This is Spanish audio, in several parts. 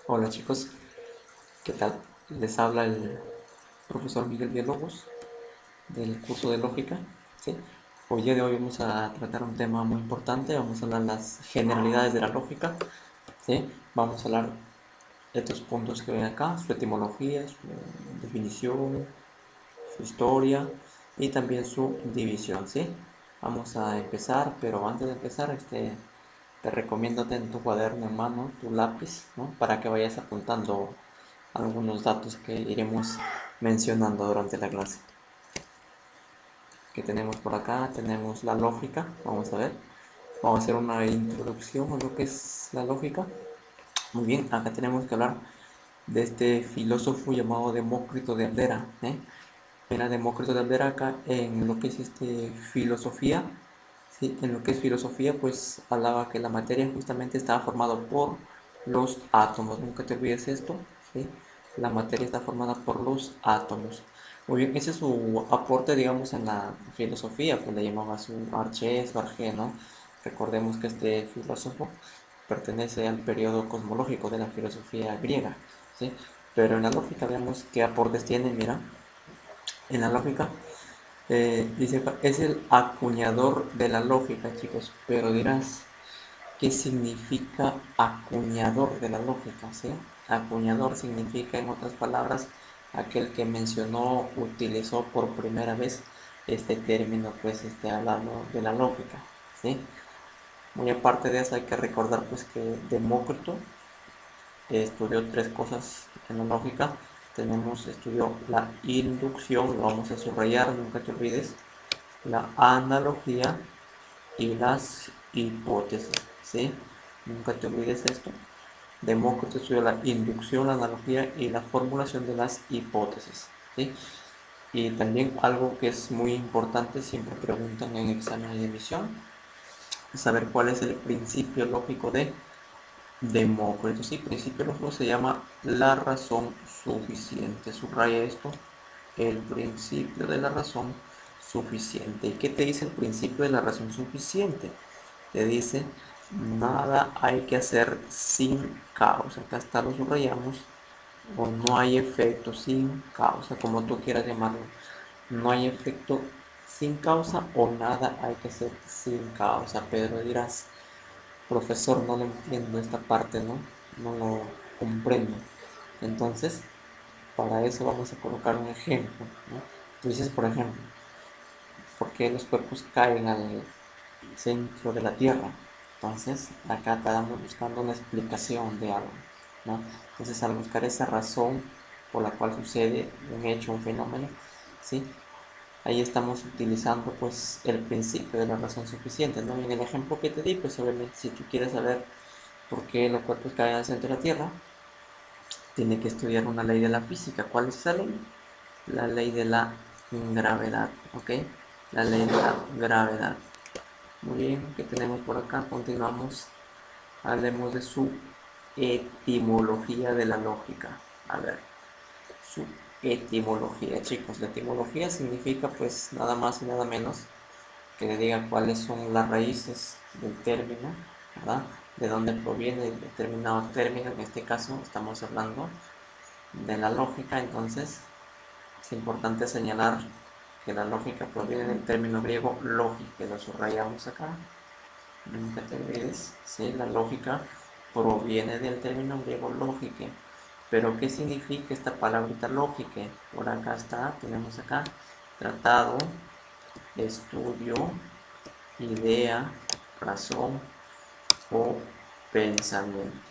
Hola chicos, ¿qué tal? Les habla el profesor Miguel Villalobos del curso de lógica. ¿Sí? Hoy día de hoy vamos a tratar un tema muy importante, vamos a hablar las generalidades de la lógica. ¿Sí? Vamos a hablar de estos puntos que ven acá, su etimología, su definición, su historia y también su división. ¿Sí? Vamos a empezar, pero antes de empezar, te recomiendo tener tu cuaderno en mano, tu lápiz, ¿no? Para que vayas apuntando algunos datos que iremos mencionando durante la clase. Que tenemos por acá, tenemos la lógica, vamos a ver. Vamos a hacer una introducción a lo que es la lógica. Muy bien, acá tenemos que hablar de este filósofo llamado Demócrito de Abdera. Era Demócrito de Abdera acá en lo que es filosofía. Sí, en lo que es filosofía, pues hablaba que la materia justamente estaba formada por los átomos. Nunca te olvides esto, ¿sí? La materia está formada por los átomos. Muy bien, ese es su aporte, digamos, en la filosofía, pues le llamaba su Arché, su Argé, ¿no? Recordemos que este filósofo pertenece al periodo cosmológico de la filosofía griega, ¿sí? Pero en la lógica veamos qué aportes tiene, mira, en la lógica dice, es el acuñador de la lógica, chicos, pero dirás, ¿qué significa acuñador de la lógica? ¿Sí? Acuñador significa, en otras palabras, aquel que mencionó, utilizó por primera vez este término, pues, hablando de la lógica, ¿sí? Muy aparte de eso, hay que recordar, pues, que Demócrito estudió tres cosas en la lógica. Estudió la inducción, lo vamos a subrayar, nunca te olvides, la analogía y las hipótesis, ¿sí? Nunca te olvides esto. Demócrito estudió la inducción, la analogía y la formulación de las hipótesis, ¿sí? Y también algo que es muy importante, siempre preguntan en exámenes de admisión, es saber cuál es el principio lógico de Demócrito. Sí, principio lógico se llama la razón suficiente. Subraya esto, el principio de la razón suficiente. ¿Y qué te dice el principio de la razón suficiente? Te dice, nada hay que hacer sin causa. Acá está, lo subrayamos. O no hay efecto sin causa, como tú quieras llamarlo. No hay efecto sin causa o nada hay que hacer sin causa. Pedro, dirás, profesor, no lo entiendo esta parte, ¿no? No lo comprendo. Entonces, para eso vamos a colocar un ejemplo, ¿no? Tú dices, por ejemplo, ¿por qué los cuerpos caen al centro de la Tierra? Entonces, acá estamos buscando una explicación de algo, ¿no? Entonces, al buscar esa razón por la cual sucede un hecho, un fenómeno, ¿sí? Ahí estamos utilizando pues el principio de la razón suficiente, ¿no? Y en el ejemplo que te di, pues obviamente si tú quieres saber por qué los cuerpos caen al centro de la Tierra, tiene que estudiar una ley de la física. ¿Cuál es esa ley? La ley de la gravedad, ¿ok? La ley de la gravedad. Muy bien, ¿qué tenemos por acá? Continuamos. Hablemos de su etimología de la lógica. A ver, su etimología, chicos. La etimología significa pues nada más y nada menos que le diga cuáles son las raíces del término, ¿verdad? De dónde proviene el determinado término. En este caso estamos hablando de la lógica, entonces es importante señalar que la lógica proviene del término griego lógica, que lo subrayamos acá, nunca te olvides, ¿sí? La lógica proviene del término griego lógica. Pero ¿qué significa esta palabrita lógica? Por acá está, tenemos acá tratado, estudio, idea, razón o pensamiento,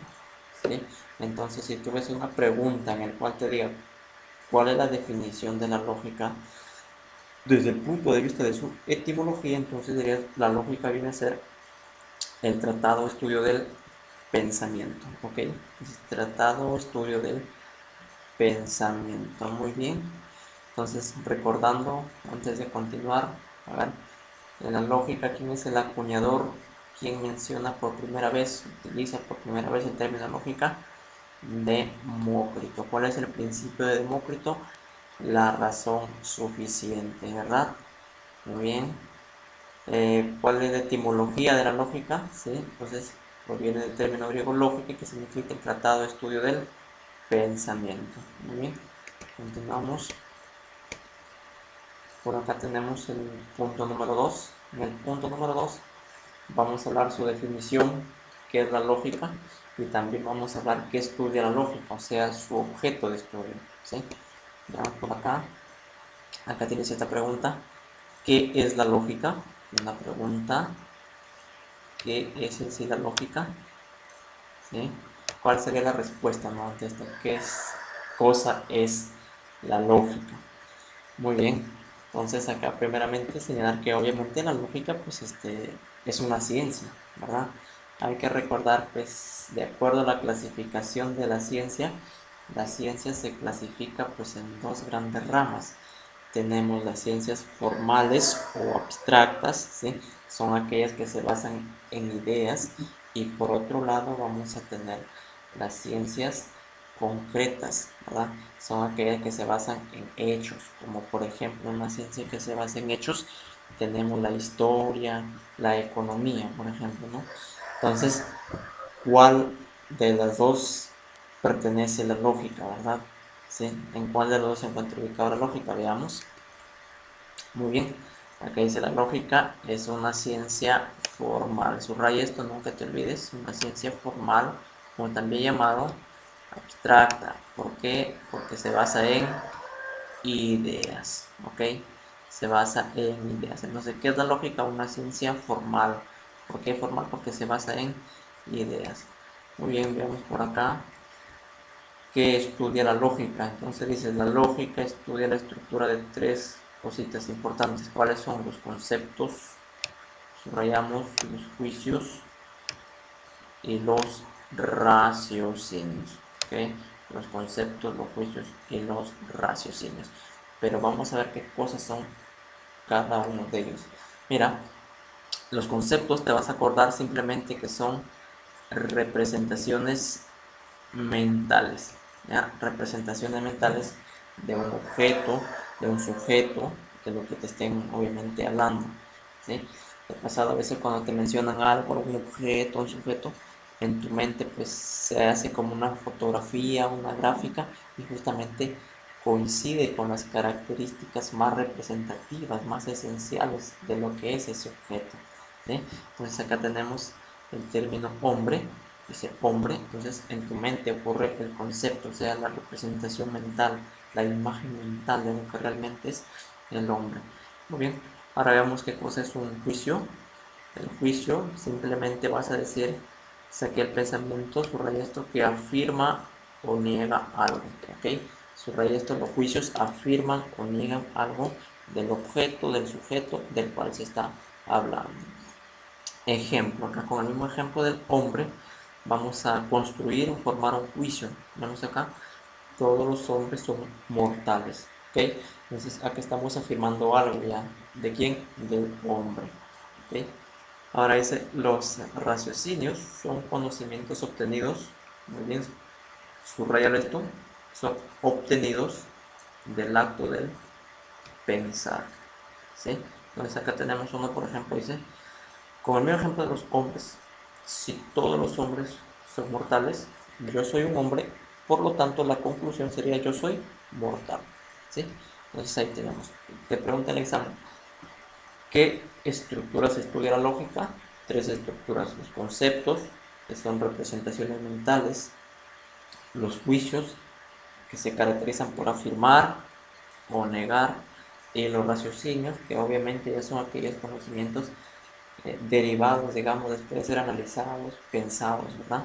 ¿sí? Entonces, si tú ves una pregunta en la cual te diga cuál es la definición de la lógica desde el punto de vista de su etimología, entonces dirías, la lógica viene a ser el tratado estudio del pensamiento, ¿ok? Entonces, tratado estudio del pensamiento, muy bien. Entonces, recordando, antes de continuar, a ver, en la lógica, ¿quién es el acuñador? ¿Quién menciona por primera vez, utiliza por primera vez el término lógica? Demócrito. ¿Cuál es el principio de Demócrito? La razón suficiente, ¿verdad? Muy bien. ¿Cuál es la etimología de la lógica? ¿Sí? Entonces, proviene del término griego lógica, que significa el tratado de estudio del pensamiento. Muy bien, continuamos. Por acá tenemos el punto número 2. En el punto número 2 vamos a hablar su definición, qué es la lógica, y también vamos a hablar qué estudia la lógica, o sea, su objeto de estudio. ¿Sí? Veamos por acá. Acá tienes esta pregunta. ¿Qué es la lógica? Una pregunta. ¿Qué es en sí la lógica? ¿Sí? ¿Cuál sería la respuesta, no, ante esto? ¿Qué cosa es la lógica? Muy bien. Entonces acá primeramente señalar que obviamente la lógica pues es una ciencia, ¿verdad? Hay que recordar pues de acuerdo a la clasificación de la ciencia se clasifica pues en dos grandes ramas. Tenemos las ciencias formales o abstractas, ¿sí? Son aquellas que se basan en ideas, y por otro lado vamos a tener las ciencias concretas, ¿verdad? Son aquellas que se basan en hechos, como por ejemplo una ciencia que se basa en hechos, tenemos la historia, la economía, por ejemplo, ¿no? Entonces, ¿cuál de las dos pertenece a la lógica, verdad? ¿Sí? ¿En cuál de los dos se encuentra ubicada la lógica? Veamos. Muy bien. Acá dice la lógica es una ciencia formal. Subraya esto, nunca te olvides. Una ciencia formal, como también llamado abstracta. ¿Por qué? Porque se basa en ideas. ¿Ok? Se basa en ideas. Entonces, ¿qué es la lógica? Una ciencia formal. ¿Por qué formal? Porque se basa en ideas. Muy bien, veamos por acá que estudia la lógica. Entonces dice, la lógica estudia la estructura de tres cositas importantes. ¿Cuáles son? Los conceptos, subrayamos los juicios y los raciocinios. ¿Okay? Los conceptos, los juicios y los raciocinios. Pero vamos a ver qué cosas son cada uno de ellos. Mira, los conceptos te vas a acordar simplemente que son representaciones mentales, ¿ya? Representaciones mentales de un objeto, de un sujeto, de lo que te estén obviamente hablando, ¿sí? Te ha pasado a veces cuando te mencionan algo, un objeto, un sujeto, en tu mente pues se hace como una fotografía, una gráfica, y justamente coincide con las características más representativas, más esenciales de lo que es ese objeto, ¿sí? Entonces acá tenemos el término hombre. Dice hombre, entonces en tu mente ocurre el concepto, o sea, la representación mental, la imagen mental de lo que realmente es el hombre. Muy bien, ahora veamos qué cosa es un juicio. El juicio simplemente vas a decir, saqué el pensamiento, subraya esto, que afirma o niega algo, ¿ok? Subraya esto, los juicios afirman o niegan algo del objeto, del sujeto del cual se está hablando. Ejemplo, acá con el mismo ejemplo del hombre, vamos a construir o formar un juicio. Vemos acá, todos los hombres son mortales. ¿Ok? Entonces acá estamos afirmando algo ya. ¿De quién? Del hombre. ¿Ok? Ahora dice, los raciocinios son conocimientos obtenidos, muy bien, subrayar esto, son obtenidos del acto del pensar. ¿Sí? Entonces acá tenemos uno, por ejemplo, dice, con el mismo ejemplo de los hombres, si todos los hombres son mortales, yo soy un hombre, por lo tanto la conclusión sería yo soy mortal. ¿Sí? Entonces ahí tenemos. Te pregunta el examen, ¿qué estructuras estudia la lógica? Tres estructuras, los conceptos, que son representaciones mentales, los juicios, que se caracterizan por afirmar o negar, y los raciocinios, que obviamente ya son aquellos conocimientos derivados, digamos, después de ser analizados, pensados, ¿verdad?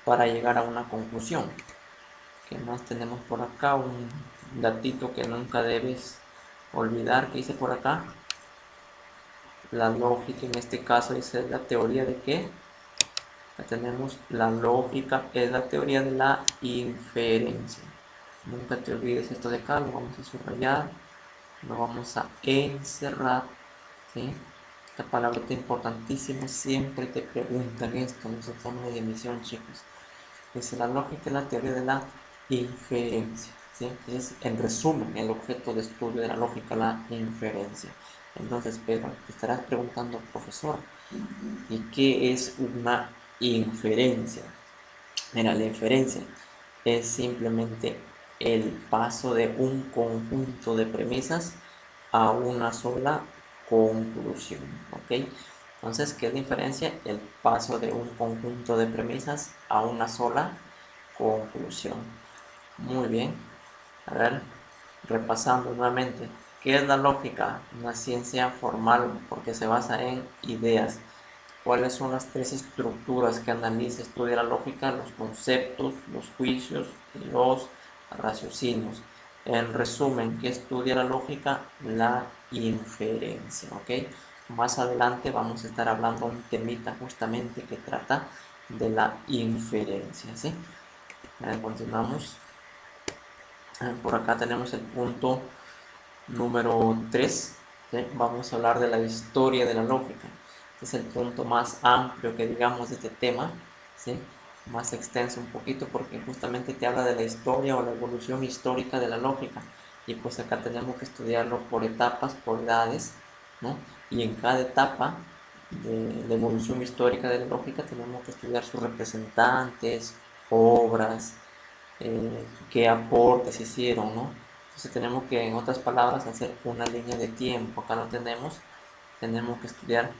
Para llegar a una conclusión. ¿Qué más tenemos por acá? Un datito que nunca debes olvidar, que dice por acá. La lógica en este caso dice la teoría de qué. Acá tenemos la lógica, es la teoría de la inferencia. Nunca te olvides esto de acá, lo vamos a subrayar, lo vamos a encerrar, ¿sí? Esta palabra es importantísima, siempre te preguntan esto en los exámenes de emisión, chicos. Dice, la lógica es la teoría de la inferencia, ¿sí? Es, en resumen, el objeto de estudio de la lógica, la inferencia. Entonces, Pedro, te estarás preguntando, profesor, ¿y qué es una inferencia. Mira, la inferencia es simplemente el paso de un conjunto de premisas a una sola conclusión, ¿ok? Entonces, ¿qué es la inferencia? El paso de un conjunto de premisas a una sola conclusión. Muy bien. A ver, repasando nuevamente. ¿Qué es la lógica? Una ciencia formal porque se basa en ideas. ¿Cuáles son las tres estructuras que analiza, estudia la lógica? Los conceptos, los juicios y los raciocinios. En resumen, ¿qué estudia la lógica? La inferencia, ¿ok? Más adelante vamos a estar hablando un temita justamente que trata de la inferencia, ¿sí? Continuamos. Por acá tenemos el punto número 3. ¿Sí? Vamos a hablar de la historia de la lógica. Este es el punto más amplio que digamos de este tema, ¿sí? Más extenso un poquito porque justamente te habla de la historia o la evolución histórica de la lógica. Y pues acá tenemos que estudiarlo por etapas, por edades, ¿no? Y en cada etapa de la evolución histórica de la lógica tenemos que estudiar sus representantes, obras, qué aportes hicieron, ¿no? Entonces tenemos que, en otras palabras, hacer una línea de tiempo. Acá lo tenemos que estudiar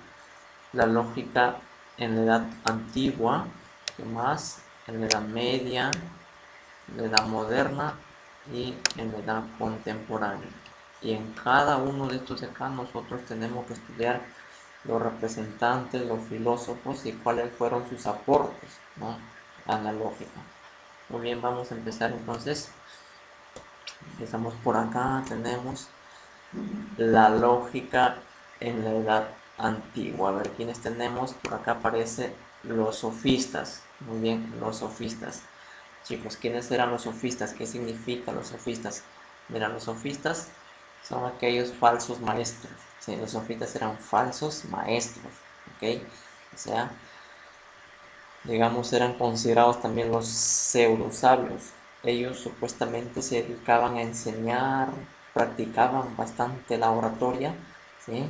la lógica en la edad antigua, ¿qué más? En la edad media, en la edad moderna y en la edad contemporánea. Y en cada uno de estos de acá nosotros tenemos que estudiar los representantes, los filósofos y cuáles fueron sus aportes, ¿no? A la lógica. Muy bien, vamos a empezar entonces. Empezamos por acá, tenemos la lógica en la edad antigua. A ver, ¿quiénes tenemos? Por acá aparece los sofistas. Muy bien, los sofistas. Chicos, ¿quiénes eran los sofistas? ¿Qué significan los sofistas? Mira, los sofistas son aquellos falsos maestros. Sí, los sofistas eran falsos maestros, ¿ok? O sea, digamos, eran considerados también los pseudosabios. Ellos supuestamente se dedicaban a enseñar, practicaban bastante la oratoria, ¿sí?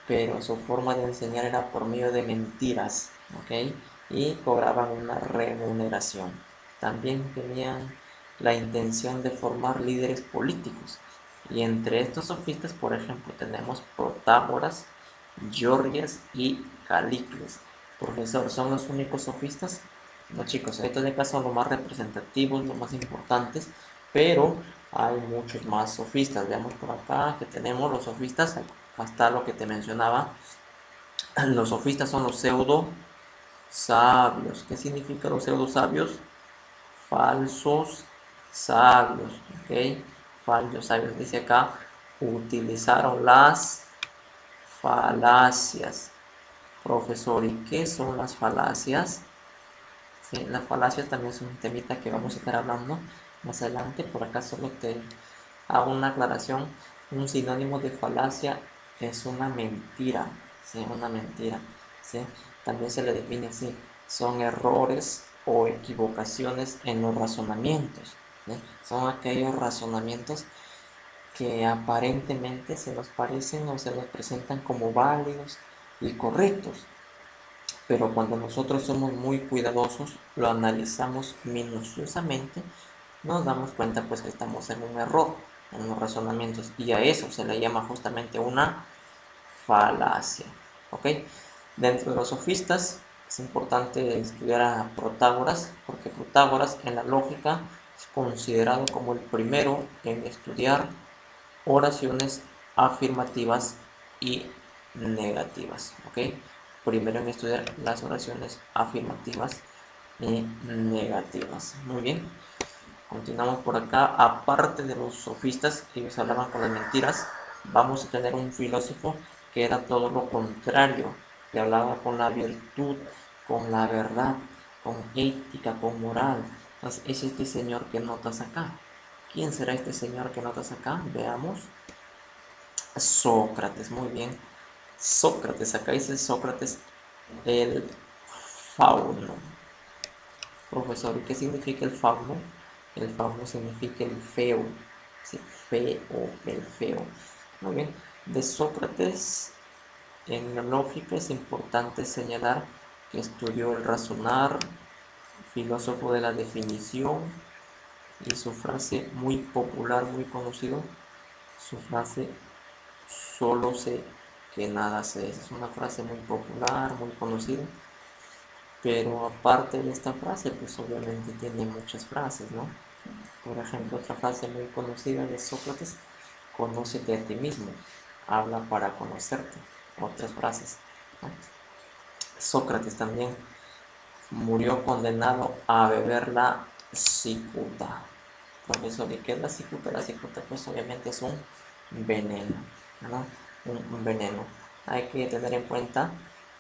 Pero su forma de enseñar era por medio de mentiras, ¿ok? Y cobraban una remuneración. También tenían la intención de formar líderes políticos. Y entre estos sofistas, por ejemplo, tenemos Protágoras, Gorgias y Calícles. Profesor, ¿son los únicos sofistas? No, chicos, estos de acá son los más representativos, los más importantes, pero hay muchos más sofistas. Veamos por acá que tenemos los sofistas, hasta lo que te mencionaba. Los sofistas son los pseudo sabios. ¿Qué significa los pseudo sabios? Falsos sabios, ¿ok? Falsos sabios, dice acá, utilizaron las falacias. Profesor, ¿y qué son las falacias? Sí, las falacias también es un temita que vamos a estar hablando más adelante. Por acá solo te hago una aclaración. Un sinónimo de falacia es una mentira, ¿sí? Una mentira, ¿sí? También se le define así. Son errores o equivocaciones en los razonamientos, ¿sí? Son aquellos razonamientos que aparentemente se nos parecen o se nos presentan como válidos y correctos, pero cuando nosotros somos muy cuidadosos, lo analizamos minuciosamente, nos damos cuenta pues que estamos en un error en los razonamientos y a eso se le llama justamente una falacia, ¿ok? Dentro de los sofistas es importante estudiar a Protágoras porque Protágoras en la lógica es considerado como el primero en estudiar oraciones afirmativas y negativas, ¿ok? Primero en estudiar las oraciones afirmativas y negativas. Muy bien, continuamos por acá. Aparte de los sofistas, ellos hablaban con las mentiras, vamos a tener un filósofo que era todo lo contrario, que hablaba con la virtud, con la verdad, con ética, con moral. Entonces, es este señor que notas acá. ¿Quién será este señor que notas acá? Veamos. Sócrates, muy bien. Sócrates, acá dice Sócrates el fauno. Profesor, ¿y qué significa el fauno? El fauno significa el feo. Sí, feo, el feo. Muy bien. De Sócrates, en la lógica es importante señalar que estudió el razonar, filósofo de la definición, y su frase muy popular, muy conocido, su frase solo sé que nada sé. Es una frase muy popular, muy conocida, pero aparte de esta frase, pues obviamente tiene muchas frases, ¿no? Por ejemplo, otra frase muy conocida de Sócrates: conócete a ti mismo, habla para conocerte. Otras frases, ¿no? Sócrates también murió condenado a beber la cicuta. Profesor, ¿y qué es la cicuta? La cicuta, pues obviamente es un veneno, ¿no? Un veneno. Hay que tener en cuenta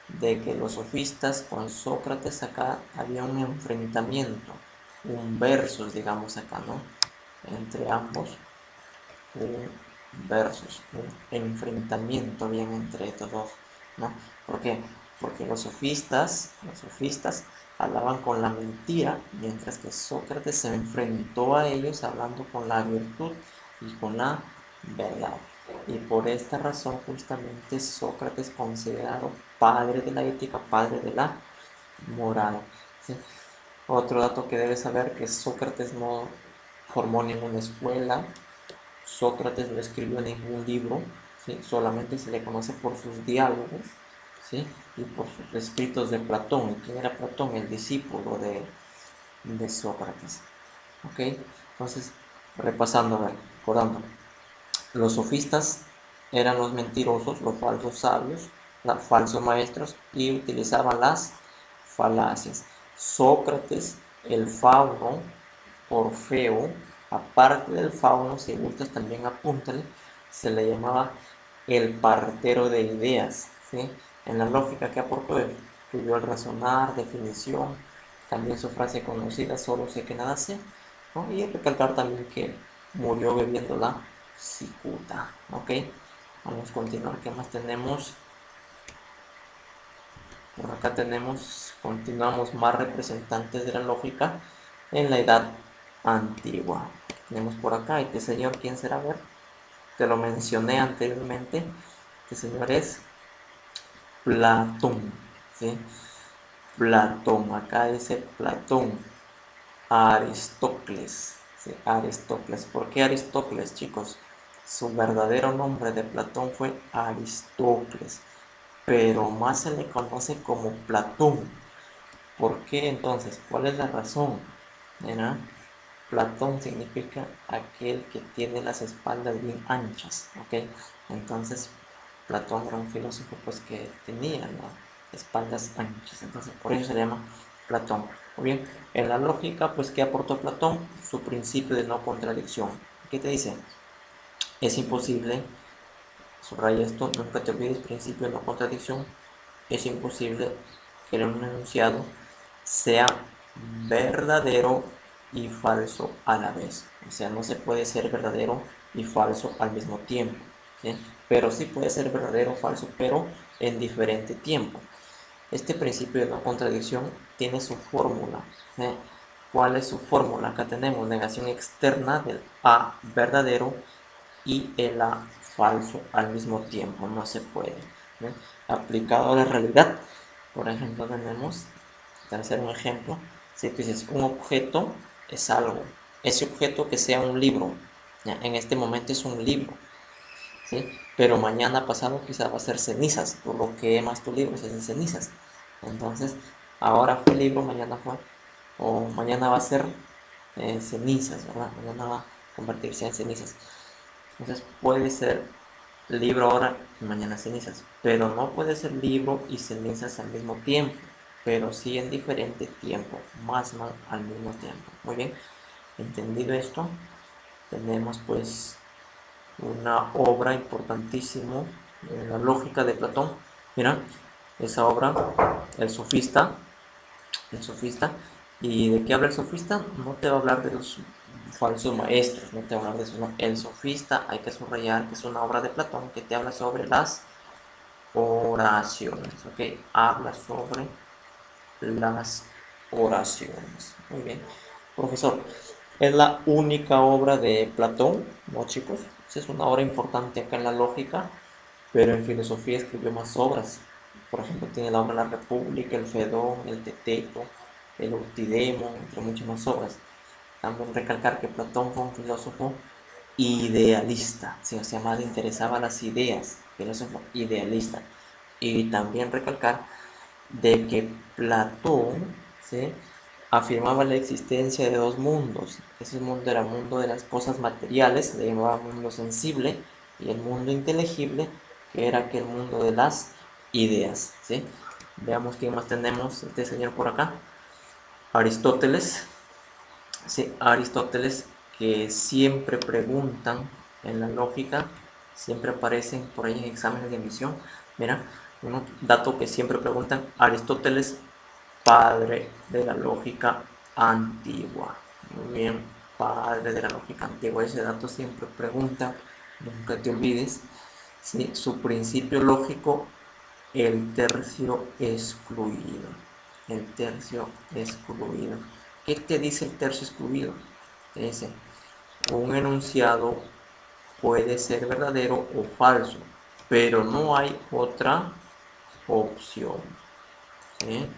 de que los sofistas con Sócrates acá había un enfrentamiento, un versus, digamos acá, ¿no? Entre ambos, un versus, un enfrentamiento bien entre estos dos, ¿no? ¿Por qué? Porque los sofistas hablaban con la mentira, mientras que Sócrates se enfrentó a ellos hablando con la virtud y con la verdad. Y por esta razón justamente Sócrates considerado padre de la ética, padre de la moral, ¿sí? Otro dato que debes saber, que Sócrates no formó ninguna escuela. Sócrates no escribió ningún libro, ¿sí? Solamente se le conoce por sus diálogos, ¿sí? Y por sus escritos de Platón. ¿Quién era Platón? El discípulo de Sócrates. ¿Ok? Entonces, repasando, a ver, recordando, los sofistas eran los mentirosos, los falsos sabios, los falsos maestros, y utilizaban las falacias. Sócrates, el fauno, Orfeo, aparte del fauno, si gustas también apúntale, se le llamaba el partero de ideas, ¿sí? En la lógica que aportó él, estudió el razonar, definición, también su frase conocida, solo sé que nada sé, ¿no? Y recalcar también que murió bebiendo la cicuta, ¿ok? Vamos a continuar, ¿qué más tenemos? Por acá continuamos más representantes de la lógica en la edad antigua. Tenemos por acá, este señor, ¿quién será? A ver, te lo mencioné anteriormente. Este señor es Platón, ¿sí? Platón, acá dice Platón, Aristócles, ¿sí? Aristócles. ¿Por qué Aristócles, chicos? Su verdadero nombre de Platón fue Aristócles, pero más se le conoce como Platón. ¿Por qué entonces? ¿Cuál es la razón? ¿Verdad? Platón significa aquel que tiene las espaldas bien anchas, ¿ok? Entonces, Platón era un filósofo pues que tenía las espaldas anchas, entonces por eso se llama Platón. Muy bien, en la lógica, pues, ¿qué aportó Platón? Su principio de no contradicción. ¿Qué te dice? Es imposible, subraya esto, nunca te olvides, principio de no contradicción, es imposible que en un enunciado sea verdadero y falso a la vez. O sea, no se puede ser verdadero y falso al mismo tiempo, ¿sí? Pero sí puede ser verdadero o falso, pero en diferente tiempo. Este principio de no contradicción tiene su fórmula, ¿sí? ¿Cuál es su fórmula? Acá tenemos negación externa del A verdadero y el A falso al mismo tiempo. No se puede, ¿sí? Aplicado a la realidad, por ejemplo, tenemos, para hacer un ejemplo, si tú dices un objeto es algo, ese objeto que sea un libro, ¿ya? En este momento es un libro, ¿sí? Pero mañana pasado quizás va a ser cenizas, por lo que más tu libro es de cenizas. Entonces, ahora fue libro, mañana fue, o mañana va a ser cenizas, ¿verdad? Mañana va a convertirse en cenizas. Entonces puede ser libro ahora y mañana cenizas, pero no puede ser libro y cenizas al mismo tiempo, pero sí en diferente tiempo, más al mismo tiempo. Muy bien, entendido esto, tenemos pues una obra importantísima en la lógica de Platón. Mira, esa obra, el sofista, el sofista. ¿Y de qué habla el sofista? No te va a hablar de los falsos maestros, no te va a hablar de eso, no. El sofista, hay que subrayar que es una obra de Platón que te habla sobre las oraciones, ¿ok? Habla sobre las oraciones. Muy bien. Profesor, ¿es la única obra de Platón? No, chicos. Esa es una obra importante acá en la lógica, pero en filosofía escribió más obras. Por ejemplo, tiene la obra La República, el Fedón, el Teteto, el Urtidemo, entre muchas más obras. También recalcar que Platón fue un filósofo idealista, ¿sí? O sea, más le interesaban las ideas, filósofo idealista. Y también recalcar de que Platón, ¿sí?, afirmaba la existencia de dos mundos. Ese mundo era el mundo de las cosas materiales, le llamaba mundo sensible, y el mundo inteligible, que era aquel mundo de las ideas, ¿sí? Veamos quién más tenemos, este señor por acá. Aristóteles, sí, Aristóteles, que siempre preguntan en la lógica, siempre aparecen por ahí en exámenes de admisión. Mira, un dato que siempre preguntan: Aristóteles, padre de la lógica antigua. Muy bien, padre de la lógica antigua. Ese dato siempre pregunta, nunca te olvides. ¿Sí? Su principio lógico, el tercio excluido. El tercio excluido. ¿Qué te dice el tercio excluido? Te dice: un enunciado puede ser verdadero o falso, pero no hay otra opción. ¿Sí?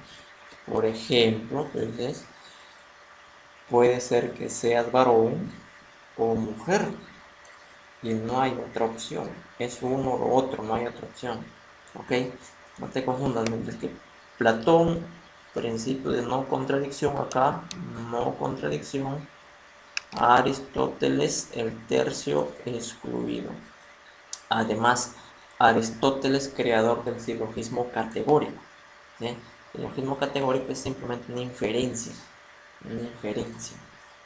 Por ejemplo, entonces, puede ser que seas varón o mujer y no hay otra opción. Es uno o otro, no hay otra opción. ¿Ok? No te confundas, mientras que Platón, principio de no contradicción acá, no contradicción. Aristóteles, el tercio excluido. Además, Aristóteles, creador del silogismo categórico. ¿Sí? El silogismo categórico es simplemente una inferencia.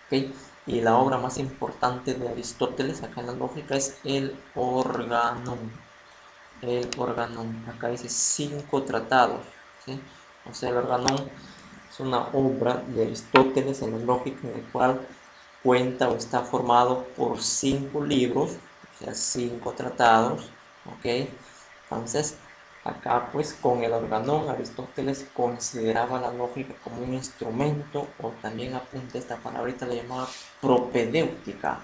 ¿Okay? Y la obra más importante de Aristóteles acá en la lógica es el Organón. El Organón, acá dice 5 tratados. ¿Sí? O sea, el Organón es una obra de Aristóteles en la lógica, en el cual cuenta o está formado por 5 libros, o sea, 5 tratados. ¿Ok? Entonces, acá pues con el Organón Aristóteles consideraba la lógica como un instrumento, o también apunta esta palabrita, la llamaba propedéutica,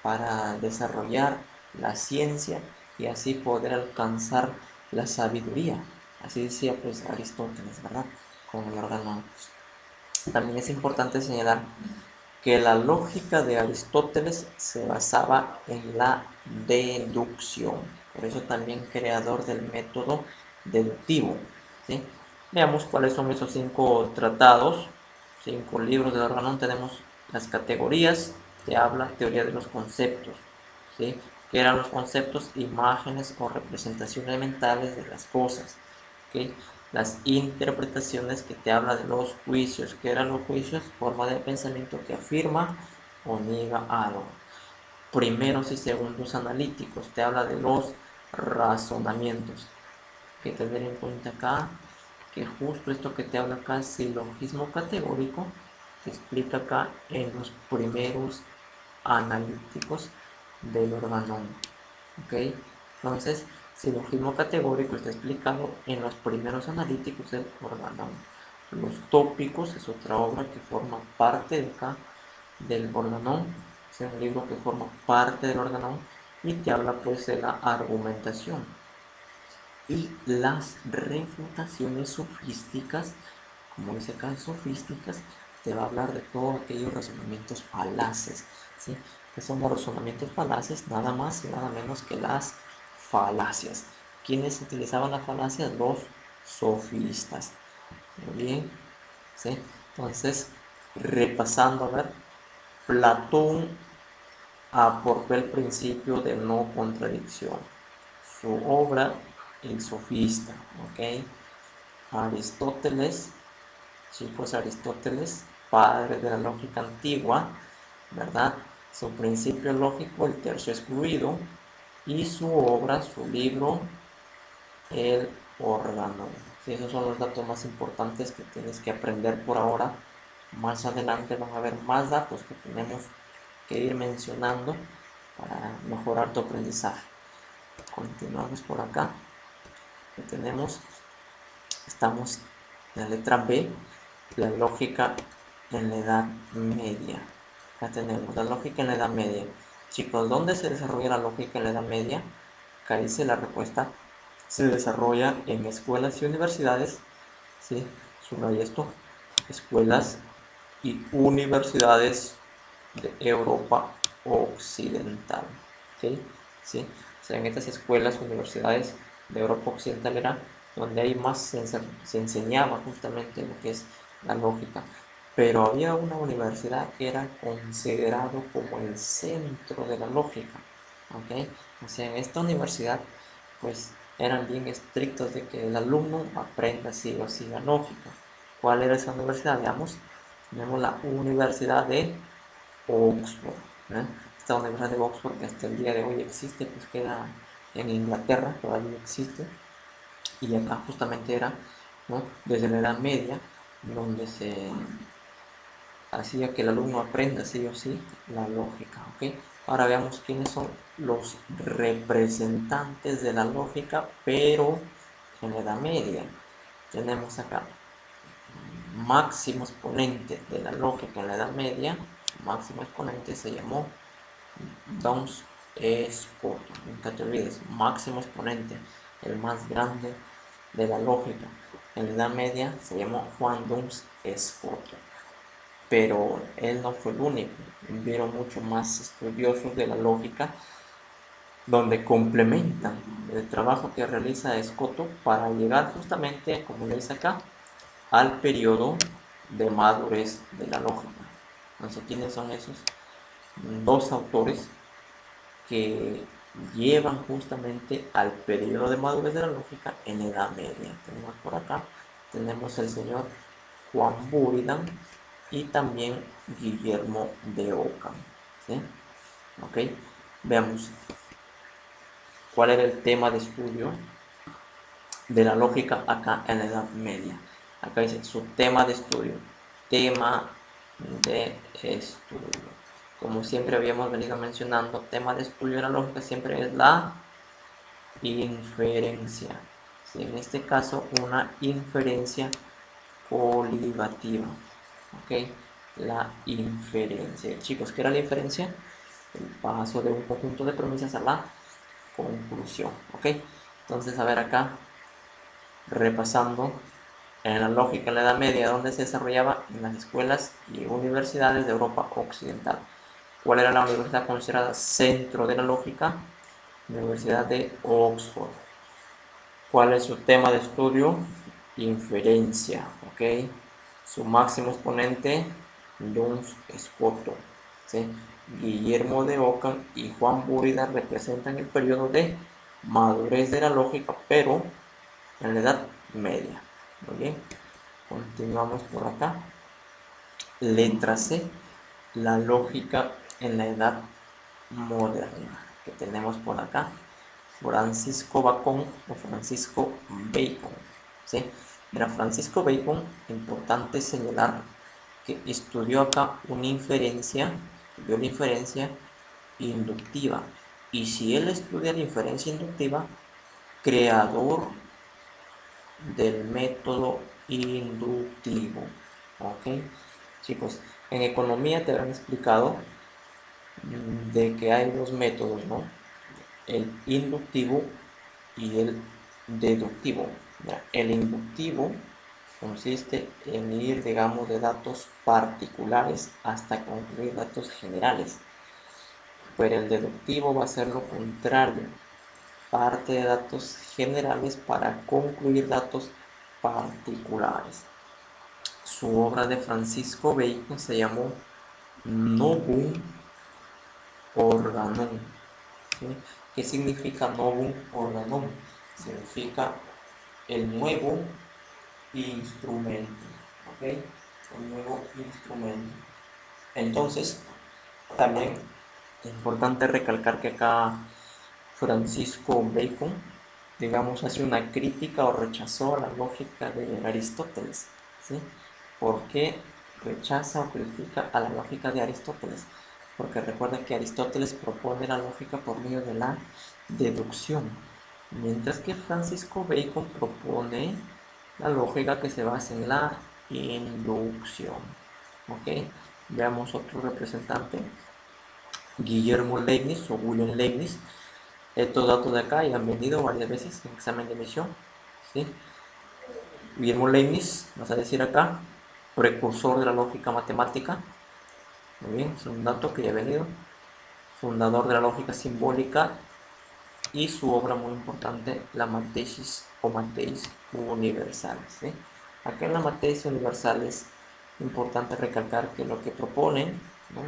para desarrollar la ciencia y así poder alcanzar la sabiduría. Así decía pues Aristóteles, ¿verdad? Con el Organón. También es importante señalar que la lógica de Aristóteles se basaba en la deducción, por eso también creador del método deductivo. ¿Sí? Veamos cuáles son esos 5 tratados, 5 libros del Organón. Tenemos las categorías, te habla teoría de los conceptos, ¿sí?, que eran los conceptos, imágenes o representaciones mentales de las cosas. ¿Okay? Las interpretaciones, que te habla de los juicios. ¿Qué eran los juicios? Forma de pensamiento que afirma o niega algo. Primeros y segundos analíticos, te habla de los razonamientos. Que tener en cuenta acá que justo esto que te habla acá, silogismo categórico, te explica acá en los primeros analíticos del Organón. ¿Ok? Entonces, silogismo categórico está explicado en los primeros analíticos del Organón. Los tópicos es otra obra que forma parte de acá del Organón. Es un libro que forma parte del Organón y te habla pues de la argumentación. Y las refutaciones sofísticas, como dice acá, sofísticas, te va a hablar de todos aquellos razonamientos falaces. ¿Sí? Que son los razonamientos falaces, nada más y nada menos que las falacias. ¿Quiénes utilizaban las falacias? Los sofistas. Muy bien. ¿Sí? Entonces, repasando, a ver, Platón aportó el principio de no contradicción. Su obra, El Sofista. ¿Ok? Aristóteles, chicos, Aristóteles, padre de la lógica antigua, ¿verdad? Su principio lógico, el tercio excluido, y su obra, su libro, el Organón. Sí, esos son los datos más importantes que tienes que aprender por ahora. Más adelante van a haber más datos que tenemos que ir mencionando para mejorar tu aprendizaje. Continuamos por acá. Que tenemos, estamos en la letra B, la lógica en la Edad Media. Acá tenemos la lógica en la Edad Media. Chicos, ¿dónde se desarrolla la lógica en la Edad Media? Acá dice la respuesta: se desarrolla en escuelas y universidades, ¿sí? Subraya esto, escuelas y universidades de Europa Occidental, ¿ok? ¿Sí? O sea, en estas escuelas, universidades de Europa Occidental era donde hay más se enseñaba justamente lo que es la lógica, pero había una universidad que era considerado como el centro de la lógica, ¿ok? O sea, en esta universidad, pues eran bien estrictos de que el alumno aprenda sí o sí la lógica. ¿Cuál era esa universidad? Veamos, tenemos la Universidad de Oxford, ¿eh? Esta Universidad de Oxford que hasta el día de hoy existe, pues queda en Inglaterra, todavía existe, y acá justamente era, ¿no? Desde la Edad Media, donde se hacía que el alumno aprenda sí o sí la lógica, ¿ok? Ahora veamos quiénes son los representantes de la lógica, pero en la Edad Media. Tenemos acá máximo exponente de la lógica en la Edad Media, máximo exponente se llamó Duns Scotus, nunca te olvides, máximo exponente, el más grande de la lógica. En la Edad Media se llamó Juan Duns Scotus, pero él no fue el único, hubieron mucho más estudiosos de la lógica donde complementan el trabajo que realiza Scotus para llegar justamente, como le dice acá, al periodo de madurez de la lógica. Entonces, ¿quiénes son esos dos autores que llevan justamente al periodo de madurez de la lógica en la Edad Media? Tenemos por acá, tenemos el señor Juan Buridan y también Guillermo de Ockham, ¿sí? Ok, veamos cuál era el tema de estudio de la lógica acá en la Edad Media. Acá dice su tema de estudio. Tema de estudio. Como siempre habíamos venido mencionando, tema de estudio de la lógica siempre es la inferencia. ¿Sí? En este caso, una inferencia coligativa. ¿Ok? La inferencia. Chicos, ¿qué era la inferencia? El paso de un conjunto de premisas a la conclusión. ¿Ok? Entonces, a ver acá, repasando en la lógica en la Edad Media, donde se desarrollaba en las escuelas y universidades de Europa Occidental. ¿Cuál era la universidad considerada centro de la lógica? Universidad de Oxford. ¿Cuál es su tema de estudio? Inferencia, ¿ok? Su máximo exponente, Duns Scotus, ¿sí? Guillermo de Ockham y Juan Buridan representan el periodo de madurez de la lógica, pero en la Edad Media. Muy bien, continuamos por acá. Letra C, la lógica en la Edad Moderna, que tenemos por acá. Francisco Bacon o Francisco Bacon, ¿sí? Era Francisco Bacon, importante señalar que estudió acá una inferencia, estudió la inferencia inductiva. Y si él estudia la inferencia inductiva, creador del método inductivo. ¿Ok? Chicos, en economía te han explicado de que hay dos métodos, ¿no? El inductivo y el deductivo. El inductivo consiste en ir, digamos, de datos particulares hasta concluir datos generales. Pero el deductivo va a ser lo contrario, parte de datos generales para concluir datos particulares. Su obra de Francisco Bacon se llamó Novum Organum. ¿Sí? ¿Qué significa Novum Organum? Significa el nuevo instrumento. ¿Ok? El nuevo instrumento. Entonces, también es importante recalcar que acá Francisco Bacon, digamos, hace una crítica o rechazó la lógica de Aristóteles. ¿Sí? ¿Por qué rechaza o critica a la lógica de Aristóteles? Porque recuerda que Aristóteles propone la lógica por medio de la deducción, mientras que Francisco Bacon propone la lógica que se basa en la inducción. ¿Ok? Veamos otro representante, Guillermo Leibniz o William Leibniz. Estos datos de acá ya han venido varias veces en examen de admisión, ¿sí? Guillermo Leibniz, vas a decir acá, precursor de la lógica matemática. Muy bien, es un dato que ya ha venido. Fundador de la lógica simbólica y su obra muy importante, la Matrices o Matriz Universales, ¿sí? Acá en la Matriz Universal es importante recalcar que lo que proponen, ¿no?,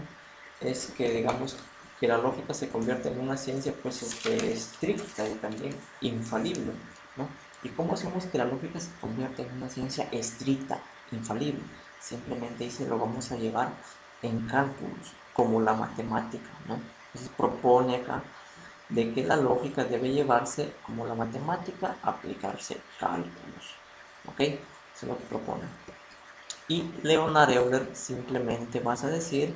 es que, digamos, que la lógica se convierta en una ciencia pues estricta y también infalible, ¿no? ¿Y cómo hacemos que la lógica se convierta en una ciencia estricta, infalible? Simplemente dice, lo vamos a llevar en cálculos, como la matemática, ¿no? Entonces propone acá de que la lógica debe llevarse como la matemática, aplicarse cálculos, ¿ok? Eso es lo que propone. Y Leonard Euler simplemente vas a decir,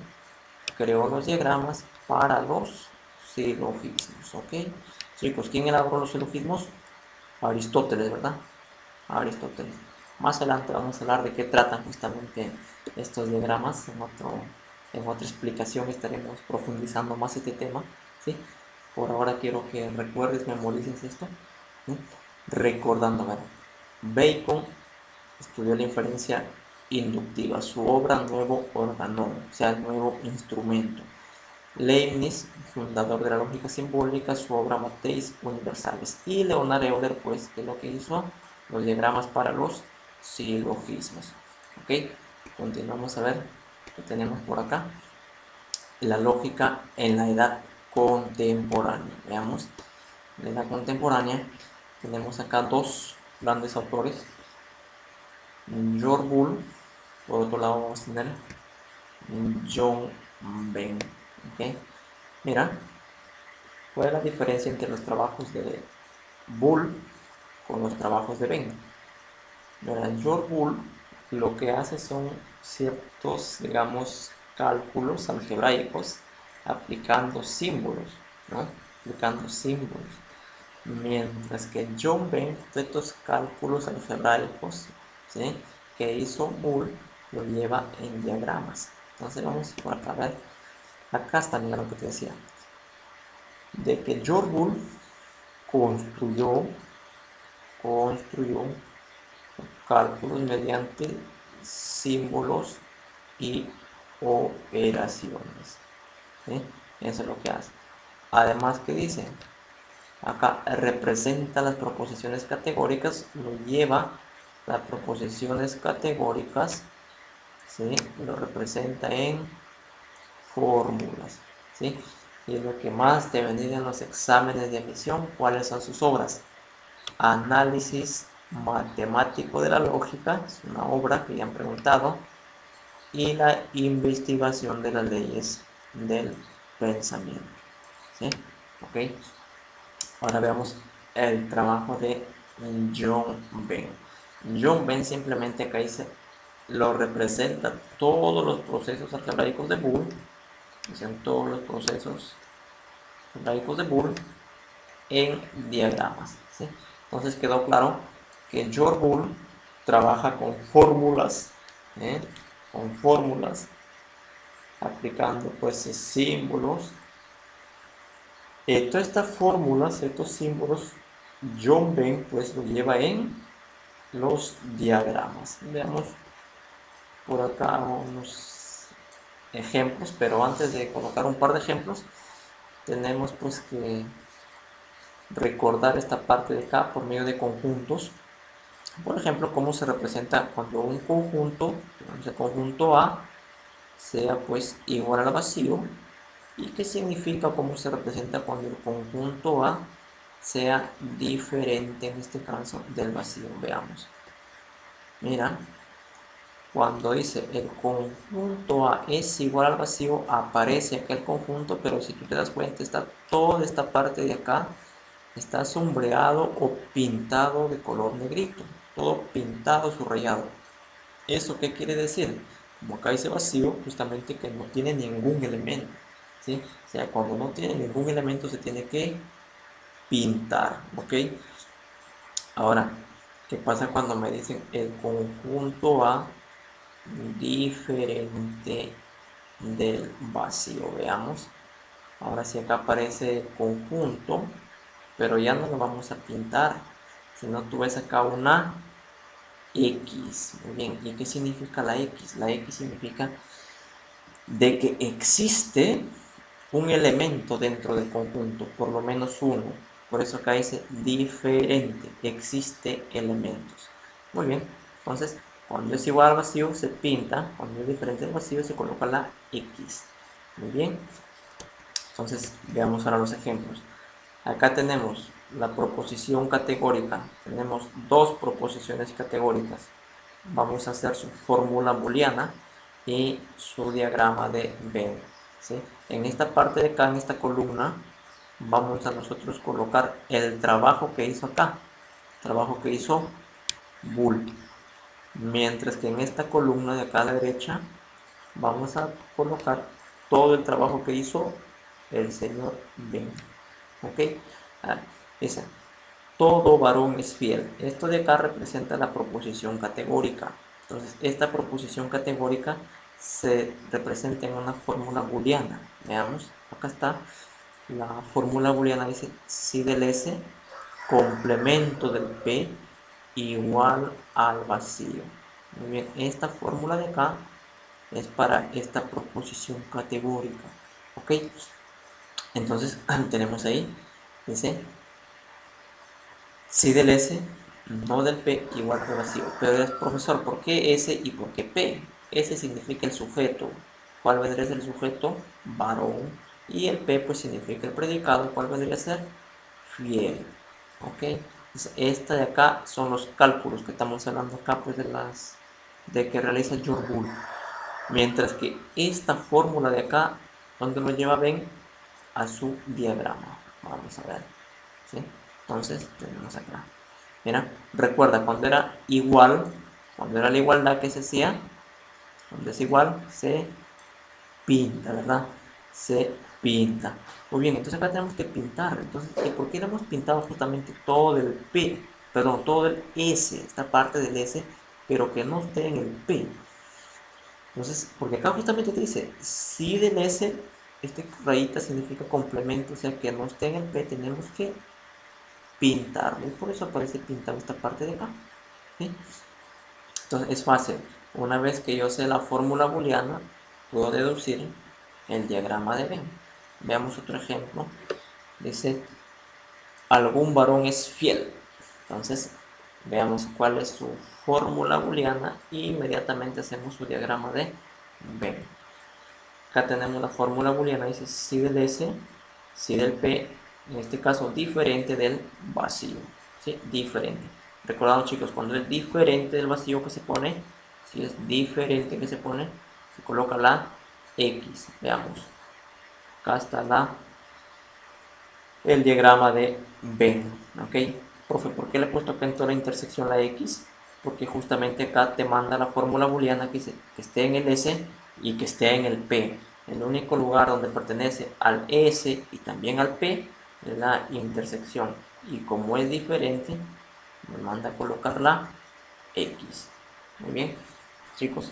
creó los diagramas para los silogismos, ¿ok? Chicos, ¿quién elaboró los silogismos? Aristóteles, ¿verdad? Aristóteles. Más adelante vamos a hablar de qué tratan justamente estos diagramas. En otra explicación estaremos profundizando más este tema, ¿sí? Por ahora quiero que recuerdes, memorices esto, ¿sí? Recordando, a ver, Bacon estudió la inferencia inductiva, su obra Nuevo Organón, o sea, el nuevo instrumento. Leibniz, fundador de la lógica simbólica, su obra Matrices Universales. Y Leonard Euler, pues, que es lo que hizo, los diagramas para los silogismos. Ok, continuamos a ver qué tenemos por acá. La lógica en la edad contemporánea. Veamos, en la edad contemporánea tenemos acá dos grandes autores. George Boole, por otro lado vamos a tener John Venn. Okay. Mira, ¿cuál es la diferencia entre los trabajos de Boole con los trabajos de Venn? Mira, George Boole lo que hace son ciertos, digamos, cálculos algebraicos aplicando símbolos, ¿no? Aplicando símbolos. Mientras que John Venn, estos cálculos algebraicos, ¿sí?, que hizo Boole, lo lleva en diagramas. Entonces vamos por acá a ver. Acá está, mira lo que te decía. De que George Boole construyó cálculos mediante símbolos y operaciones, ¿sí? Eso es lo que hace. Además, ¿qué dice? Acá representa las proposiciones categóricas, lo lleva las proposiciones categóricas, ¿sí?, lo representa en fórmulas, ¿sí? Y es lo que más te venía en los exámenes de admisión. ¿Cuáles son sus obras? Análisis matemático de la lógica, es una obra que ya han preguntado, y la investigación de las leyes del pensamiento, ¿sí? Ok, ahora veamos el trabajo de John Venn. John Venn simplemente acá dice, lo representa todos los procesos algebraicos de Boole, dicen todos los procesos algebraicos de Boole en diagramas, ¿sí? Entonces quedó claro que George Boole trabaja con fórmulas, ¿eh?, con fórmulas, aplicando pues símbolos. Todas estas fórmulas, estos símbolos, John Venn pues lo lleva en los diagramas. Veamos por acá unos ejemplos, pero antes de colocar un par de ejemplos, tenemos pues que recordar esta parte de acá por medio de conjuntos. Por ejemplo, cómo se representa cuando un conjunto, el conjunto A, sea pues igual al vacío, y qué significa, cómo se representa cuando el conjunto A sea diferente, en este caso, del vacío. Veamos. Mira, cuando dice el conjunto A es igual al vacío, aparece aquel conjunto, pero si tú te das cuenta, está toda esta parte de acá, está sombreado o pintado de color negrito, todo pintado, subrayado. ¿Eso qué quiere decir? Como acá dice vacío, justamente que no tiene ningún elemento, ¿sí? O sea, cuando no tiene ningún elemento se tiene que pintar, ¿ok? Ahora, ¿qué pasa cuando me dicen el conjunto A diferente del vacío? Veamos. Ahora si acá aparece el conjunto, pero ya no lo vamos a pintar, sino tú ves acá una X. Muy bien, ¿y qué significa la X? La X significa de que existe un elemento dentro del conjunto, por lo menos uno. Por eso acá dice diferente, existe elementos. Muy bien, entonces cuando es igual al vacío se pinta, cuando es diferente al vacío se coloca la X. Muy bien, entonces veamos ahora los ejemplos. Acá tenemos la proposición categórica, tenemos dos proposiciones categóricas. Vamos a hacer su fórmula booleana y su diagrama de Venn, ¿sí? En esta parte de acá, en esta columna, vamos a nosotros colocar el trabajo que hizo acá, trabajo que hizo Boole. Mientras que en esta columna de acá a la derecha, vamos a colocar todo el trabajo que hizo el señor Venn. ¿Ok? Dice, todo varón es fiel. Esto de acá representa la proposición categórica. Entonces, esta proposición categórica se representa en una fórmula booleana. Veamos, acá está. La fórmula booleana dice si del S, complemento del P igual al vacío. Muy bien, esta fórmula de acá es para esta proposición categórica. ¿Ok? Entonces, tenemos ahí, dice si del S, no del P, igual que vacío. Pero es profesor, ¿por qué S y por qué P? S significa el sujeto. ¿Cuál vendría a ser el sujeto? Varón. Y el P pues significa el predicado. ¿Cuál vendría a ser? Fiel. ¿Ok? Entonces, esta de acá son los cálculos que estamos hablando acá pues de que realiza George Boole. Mientras que esta fórmula de acá, donde lo lleva, ven a su diagrama. Vamos a ver. ¿Sí? Entonces tenemos acá. Mira, recuerda cuando era igual, cuando era la igualdad que se hacía, cuando es igual se pinta, ¿verdad? Se pinta. Muy bien, entonces acá tenemos que pintar. Entonces, ¿por qué le hemos pintado justamente todo el P? Perdón, todo el S, esta parte del S, pero que no esté en el P. Entonces, porque acá justamente te dice, si del S, este rayita significa complemento, o sea que no esté en el P, tenemos que pintarlo. Y por eso aparece pintado esta parte de acá. ¿Sí? Entonces es fácil. Una vez que yo sé la fórmula booleana, puedo deducir el diagrama de Venn. Veamos otro ejemplo. Dice, algún varón es fiel. Entonces, veamos cuál es su fórmula booleana e inmediatamente hacemos su diagrama de Venn. Acá tenemos la fórmula booleana, dice si del S, si del P, en este caso diferente del vacío. ¿Sí? Diferente. Recordamos chicos, cuando es diferente del vacío que se pone, si es diferente que se pone, se coloca la X. Veamos. Acá está el diagrama de Venn. ¿Ok? Profe, ¿por qué le he puesto acá en toda la intersección la X? Porque justamente acá te manda la fórmula booleana que esté en el S y que esté en el P. El único lugar donde pertenece al S y también al P es la intersección. Y como es diferente, me manda a colocar la X. Muy bien, chicos.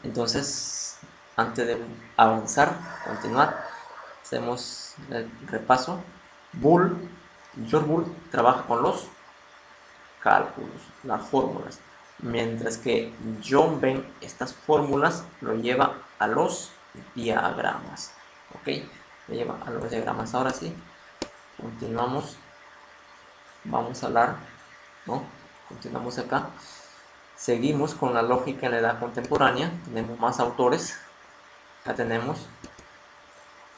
Entonces, antes de avanzar, continuar, hacemos el repaso. George Boole trabaja con los cálculos, las fórmulas, mientras que John Venn estas fórmulas lo lleva a los diagramas. ¿Ok? Lo lleva a los diagramas. Ahora sí, continuamos. Vamos a hablar, ¿no? Continuamos acá. Seguimos con la lógica en la edad contemporánea. Tenemos más autores. Acá tenemos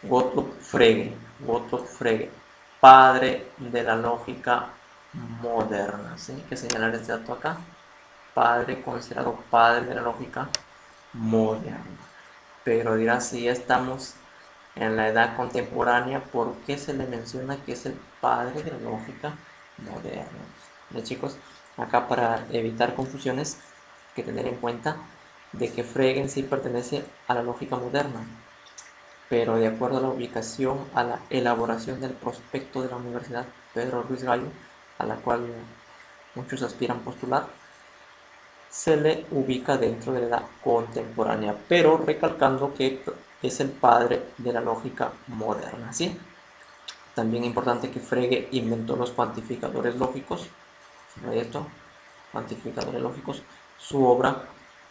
Gottlob Frege, padre de la lógica moderna. ¿Sí? Hay que señalar este dato acá. Padre, considerado padre de la lógica moderna. Pero dirá, si ya estamos en la edad contemporánea, ¿por qué se le menciona que es el padre de la lógica moderna? ¿Ve, chicos? Acá para evitar confusiones, hay que tener en cuenta de que Frege en sí pertenece a la lógica moderna, pero de acuerdo a la ubicación, a la elaboración del prospecto de la Universidad Pedro Ruiz Gallo, a la cual muchos aspiran postular, se le ubica dentro de la edad contemporánea, pero recalcando que es el padre de la lógica moderna, ¿sí? También importante que Frege inventó los cuantificadores lógicos, sobre esto, cuantificadores lógicos, su obra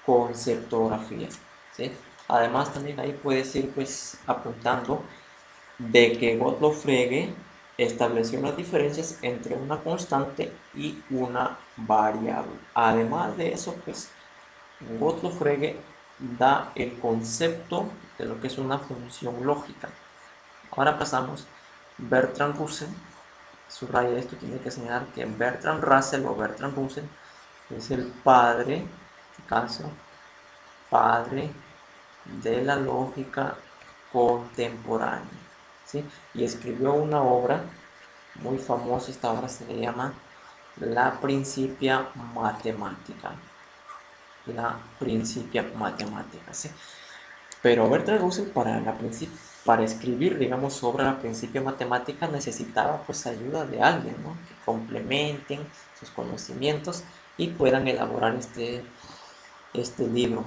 Conceptografía, ¿sí? Además también ahí puedes ir pues apuntando de que Gottlob Frege estableció las diferencias entre una constante y una variable. Además de eso, pues Gottlob Frege da el concepto de lo que es una función lógica. Ahora pasamos, Bertrand Russell, subraya esto, tiene que señalar que Bertrand Russell o Bertrand Russell es el padre, en este caso, padre de la lógica contemporánea, ¿sí? Y escribió una obra muy famosa, esta obra se le llama La Principia Matemática, la Principia Matemática, ¿sí? Pero Bertrand Russell para escribir, digamos, sobre la Principia Matemática necesitaba pues ayuda de alguien, ¿no? Que complementen sus conocimientos y puedan elaborar este libro.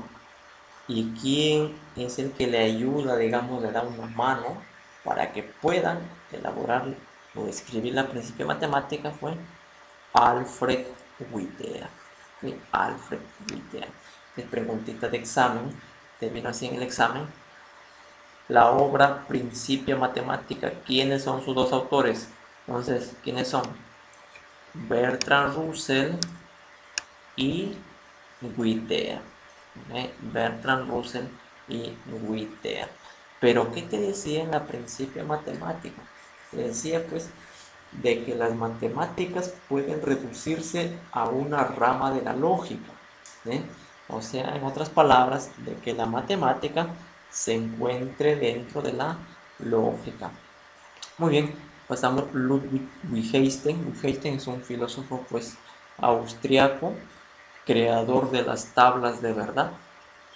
¿Y quién es el que le ayuda, digamos, le da una mano para que puedan elaborar o escribir la Principia Matemática? Fue Alfred Wittea. ¿Okay? Alfred Wittea. De preguntita de examen, te vino así en el examen. La obra Principia Matemática, ¿quiénes son sus dos autores? Entonces, ¿quiénes son? Bertrand Russell y Wittea. ¿Okay? Bertrand Russell y Wittea. Pero, ¿qué te decía en la Principia Matemática? Te decía, pues, de que las matemáticas pueden reducirse a una rama de la lógica, ¿sí? O sea, en otras palabras, de que la matemática se encuentre dentro de la lógica. Muy bien, pasamos Ludwig Wittgenstein. Wittgenstein es un filósofo pues austriaco, creador de las tablas de verdad.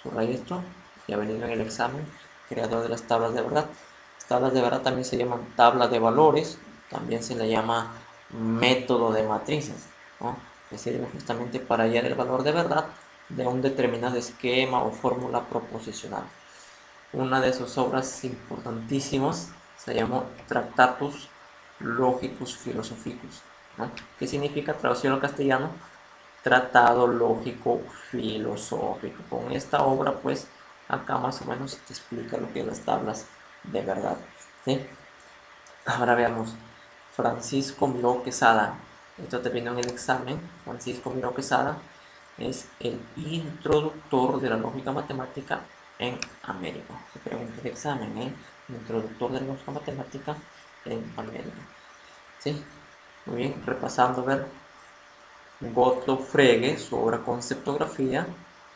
Subraya esto, ya ha venido en el examen, creador de las tablas de verdad. Las tablas de verdad también se llaman tabla de valores, también se le llama método de matrices, ¿no? Que sirve justamente para hallar el valor de verdad de un determinado esquema o fórmula proposicional. Una de sus obras importantísimas se llamó Tractatus Logicus Philosophicus, ¿no? ¿Qué significa traducción al castellano? Tratado lógico filosófico. Con esta obra, pues, acá más o menos te explica lo que es las tablas de verdad, ¿sí? Ahora veamos, Francisco Miró Quesada. Esto te vino en el examen. Francisco Miró Quesada es el introductor de la lógica matemática en América. Se pregunta el examen, ¿eh? Introductor de la lógica matemática en América. ¿Sí? Muy bien, repasando, a ver. Gottlob Frege, su obra Conceptografía,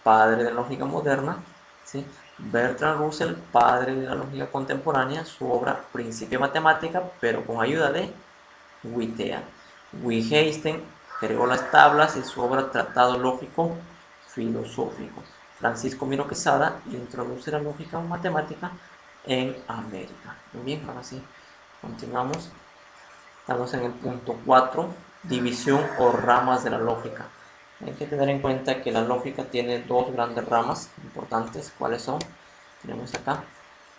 padre de la lógica moderna, ¿sí? Bertrand Russell, padre de la lógica contemporánea, su obra Principia Matemática, pero con ayuda de Wittea. Wittgenstein creó las tablas y su obra Tratado Lógico Filosófico. Francisco Miro Quesada introduce la lógica matemática en América. Muy bien, ahora sí, continuamos. Estamos en el punto 4, división o ramas de la lógica. Hay que tener en cuenta que la lógica tiene dos grandes ramas importantes. ¿Cuáles son? Tenemos acá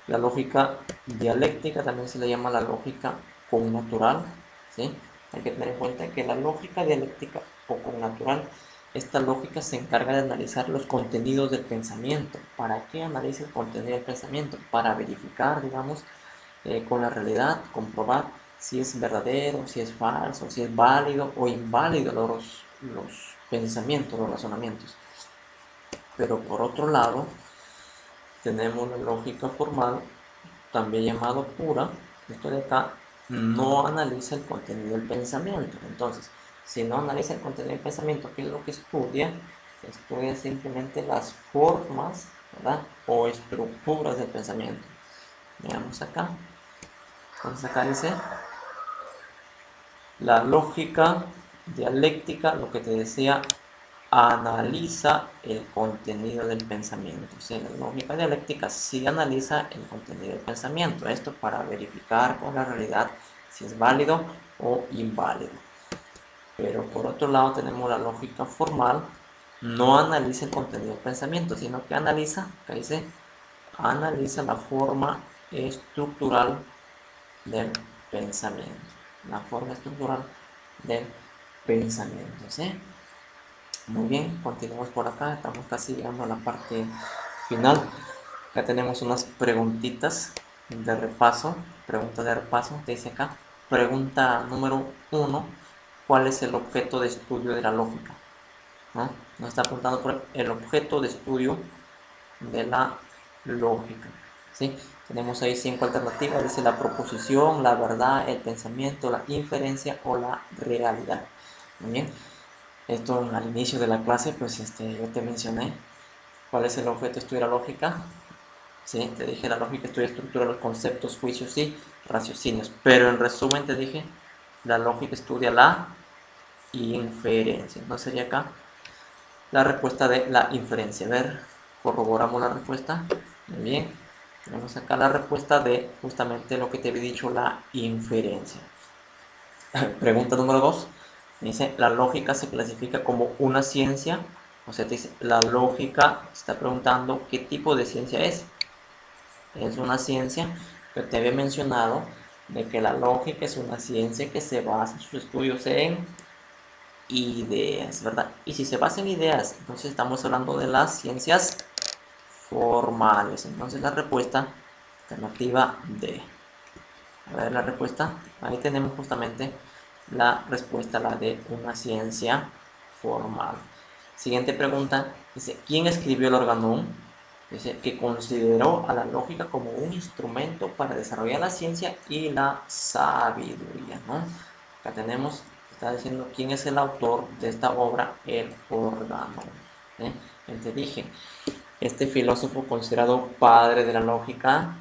la lógica dialéctica, también se le llama la lógica connatural, ¿sí? Hay que tener en cuenta que la lógica dialéctica o connatural, esta lógica se encarga de analizar los contenidos del pensamiento. ¿Para qué analiza el contenido del pensamiento? Para verificar, digamos, con la realidad, comprobar si es verdadero, si es falso, si es válido o inválido los pensamientos, los razonamientos. Pero por otro lado, tenemos la lógica formal, también llamado pura. Esto de acá no analiza el contenido del pensamiento. Entonces, si no analiza el contenido del pensamiento, ¿qué es lo que estudia? Estudia simplemente las formas, ¿verdad? O estructuras del pensamiento. Veamos acá. Entonces acá dice la lógica dialéctica, lo que te decía, analiza el contenido del pensamiento. O sea, la lógica dialéctica sí analiza el contenido del pensamiento. Esto para verificar con la realidad si es válido o inválido. Pero por otro lado tenemos la lógica formal, no analiza el contenido del pensamiento, sino que analiza, acá dice, analiza la forma estructural del pensamiento. La forma estructural del pensamiento, ¿sí? Muy bien, continuamos por acá, estamos casi llegando a la parte final. Acá tenemos unas preguntitas de repaso. Pregunta de repaso, te dice acá. Pregunta número 1. ¿Cuál es el objeto de estudio de la lógica? ¿No? Nos está preguntando por el objeto de estudio de la lógica. ¿Sí? Tenemos ahí 5 alternativas. Dice la proposición, la verdad, el pensamiento, la inferencia o la realidad. Muy bien. Esto al inicio de la clase, pues yo te mencioné cuál es el objeto de estudio de la lógica. Sí, te dije la lógica estudia estructura los conceptos, juicios y raciocinios. Pero en resumen te dije, la lógica estudia la inferencia. ¿No sería acá la respuesta de la inferencia? A ver, corroboramos la respuesta. Muy bien. Tenemos acá la respuesta de justamente lo que te había dicho, la inferencia. Pregunta número 2. Dice, la lógica se clasifica como una ciencia. O sea, te dice, la lógica está preguntando qué tipo de ciencia es. Es una ciencia que te había mencionado de que la lógica es una ciencia que se basa en sus estudios en ideas, ¿verdad? Y si se basa en ideas, entonces estamos hablando de las ciencias formales. Entonces la respuesta alternativa D. A ver la respuesta. Ahí tenemos justamente la respuesta, la de una ciencia formal. Siguiente pregunta. Dice, ¿quién escribió el organón? Dice que consideró a la lógica como un instrumento para desarrollar la ciencia y la sabiduría, ¿no? Acá tenemos, está diciendo quién es el autor de esta obra, el organón. ¿Eh? Te dije, este filósofo considerado padre de la lógica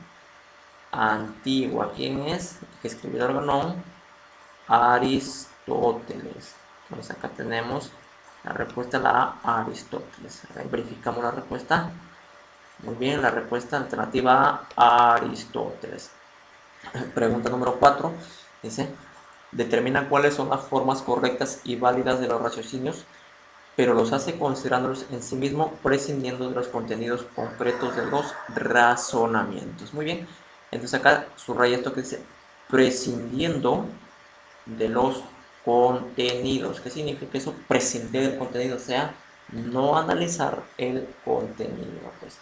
antigua, ¿quién es? El que escribió el organón, Aristóteles. Entonces acá tenemos la respuesta a la A, Aristóteles. Verificamos la respuesta. Muy bien, la respuesta alternativa a Aristóteles. Pregunta número 4. Dice, determina cuáles son las formas correctas y válidas de los raciocinios, pero los hace considerándolos en sí mismo, prescindiendo de los contenidos concretos de los razonamientos. Muy bien, entonces acá subraya esto que dice, prescindiendo de los contenidos. ¿Qué significa eso? Prescindir del contenido, o sea, no analizar el contenido. Pues,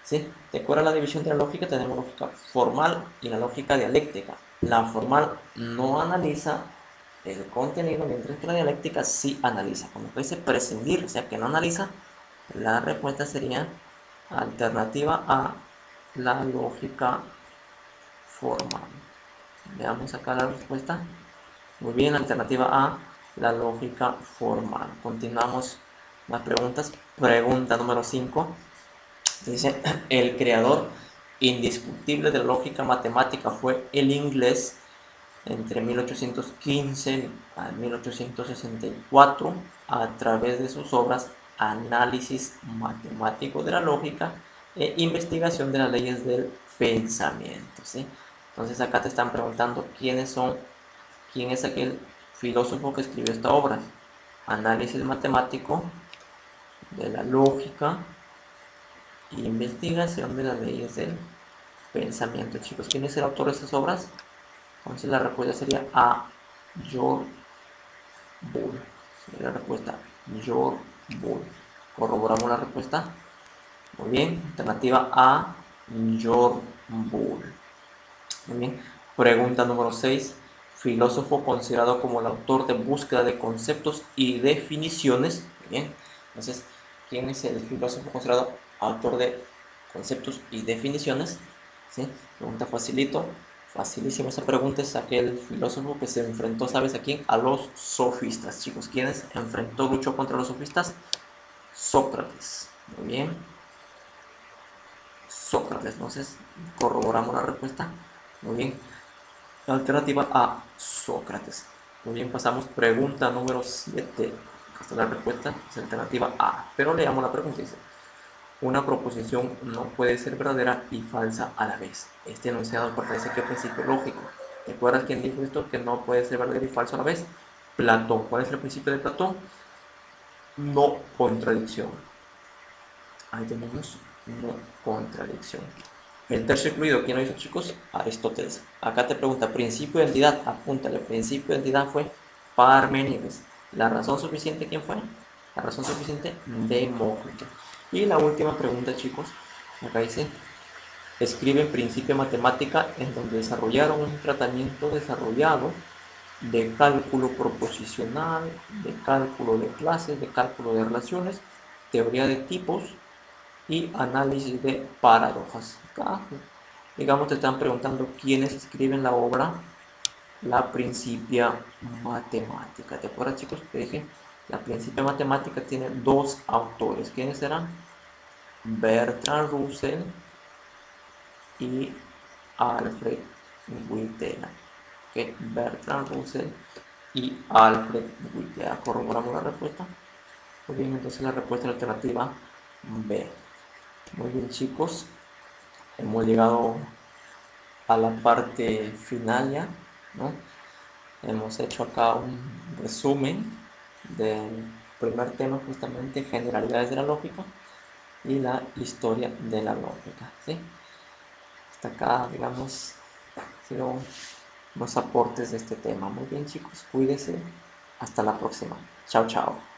¿sí? ¿Te acuerdas la división de la lógica? Tenemos lógica formal y la lógica dialéctica. La formal no analiza el contenido, mientras que la dialéctica sí analiza. Como que dice prescindir, o sea que no analiza, la respuesta sería alternativa a la lógica formal. Veamos acá la respuesta. Muy bien, alternativa A, la lógica formal. Continuamos las preguntas. Pregunta número 5. Dice, el creador indiscutible de la lógica matemática fue el inglés entre 1815 a 1864 a través de sus obras Análisis matemático de la lógica e investigación de las leyes del pensamiento. ¿Sí? Entonces acá te están preguntando quién es aquel filósofo que escribió esta obra. Análisis matemático de la lógica e investigación de las leyes del pensamiento. Chicos, ¿quién es el autor de estas obras? Entonces la respuesta sería A. George Boole. Sería la respuesta George Boole. Corroboramos la respuesta. Muy bien. Alternativa A. George Boole. Muy bien. Pregunta número 6. Filósofo considerado como el autor de búsqueda de conceptos y definiciones. Muy bien. Entonces, ¿quién es el filósofo considerado autor de conceptos y definiciones? ¿Sí? Pregunta facilito. Facilísima esa pregunta. Es aquel filósofo que se enfrentó, ¿sabes a quién? A los sofistas, chicos. ¿Quiénes luchó contra los sofistas? Sócrates. Muy bien. Sócrates. Entonces, corroboramos la respuesta. Muy bien. La alternativa A, Sócrates. Muy bien, pasamos. Pregunta número 7. Esta es la respuesta, es alternativa A. Pero leamos la pregunta. Dice, una proposición no puede ser verdadera y falsa a la vez. Este enunciado pertenece a qué principio lógico. ¿Te acuerdas quién dijo esto? Que no puede ser verdadero y falso a la vez. Platón. ¿Cuál es el principio de Platón? No contradicción. Ahí tenemos no contradicción. El tercio incluido, ¿quién lo hizo, chicos? Aristóteles. Acá te pregunta, principio de entidad, apúntale, principio de entidad fue Parménides. ¿La razón suficiente quién fue? La razón suficiente, Demócrito. Y la última pregunta, chicos, acá dice, escribe principio de matemática en donde desarrollaron un tratamiento desarrollado de cálculo proposicional, de cálculo de clases, de cálculo de relaciones, teoría de tipos y análisis de paradojas. Acá, digamos, te están preguntando quiénes escriben la obra La Principia Matemática. ¿Te acuerdas, chicos? Te dije, La Principia Matemática tiene dos autores. ¿Quiénes serán? Bertrand Russell y Alfred Witela. ¿Okay? Bertrand Russell y Alfred Witela. ¿Corroboramos la respuesta? Muy bien, entonces la respuesta alternativa B. Muy bien, chicos, hemos llegado a la parte final ya, ¿no? Hemos hecho acá un resumen del primer tema, justamente generalidades de la lógica y la historia de la lógica, ¿sí? Hasta acá, digamos, sido los aportes de este tema. Muy bien, chicos, cuídense. Hasta la próxima. Chao, chao.